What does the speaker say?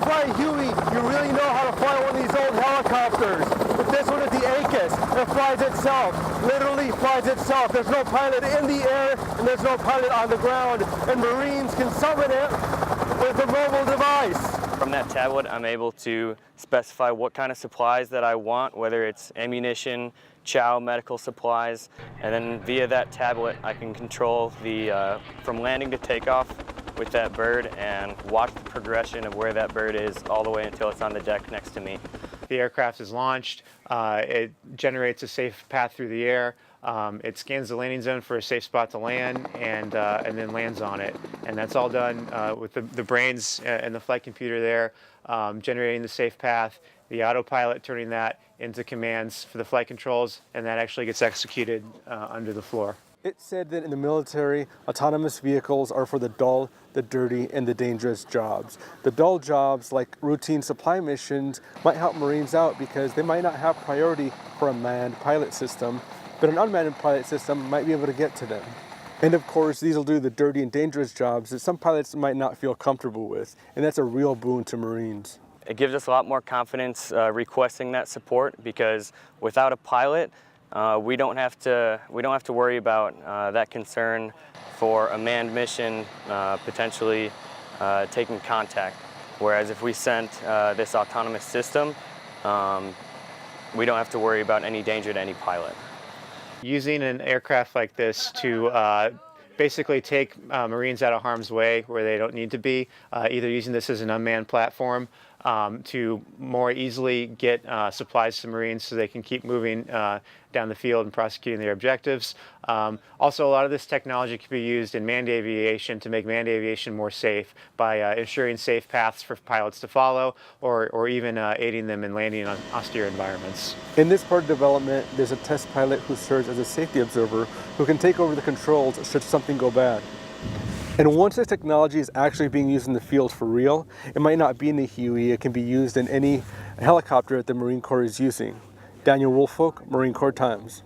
fly a Huey, you really know how to fly one of these old helicopters. But this one is the AACUS. It flies itself, literally flies itself. There's no pilot in the air and there's no pilot on the ground. And Marines can summon it with a mobile device. From that tablet, I'm able to specify what kind of supplies that I want, whether it's ammunition, chow, medical supplies, and then via that tablet, I can control the from landing to takeoff with that bird and watch the progression of where that bird is all the way until it's on the deck next to me. The aircraft is launched, it generates a safe path through the air, it scans the landing zone for a safe spot to land, and then lands on it. And that's all done with the brains and the flight computer there, generating the safe path, the autopilot turning that into commands for the flight controls, and that actually gets executed under the floor. It said that in the military, autonomous vehicles are for the dull, the dirty, and the dangerous jobs. The dull jobs, like routine supply missions, might help Marines out because they might not have priority for a manned pilot system, but an unmanned pilot system might be able to get to them. And of course, these will do the dirty and dangerous jobs that some pilots might not feel comfortable with, and that's a real boon to Marines. It gives us a lot more confidence requesting that support, because without a pilot, we don't have to worry about that concern for a manned mission potentially taking contact. Whereas if we sent this autonomous system, we don't have to worry about any danger to any pilot. Using an aircraft like this to basically take Marines out of harm's way where they don't need to be, either using this as an unmanned platform to more easily get supplies to Marines so they can keep moving down the field and prosecuting their objectives. Also, a lot of this technology can be used in manned aviation to make manned aviation more safe by ensuring safe paths for pilots to follow, or even aiding them in landing on austere environments. In this part of development, there's a test pilot who serves as a safety observer who can take over the controls should something go bad. And once this technology is actually being used in the field for real, it might not be in the Huey, it can be used in any helicopter that the Marine Corps is using. Daniel Woolfolk, Marine Corps Times.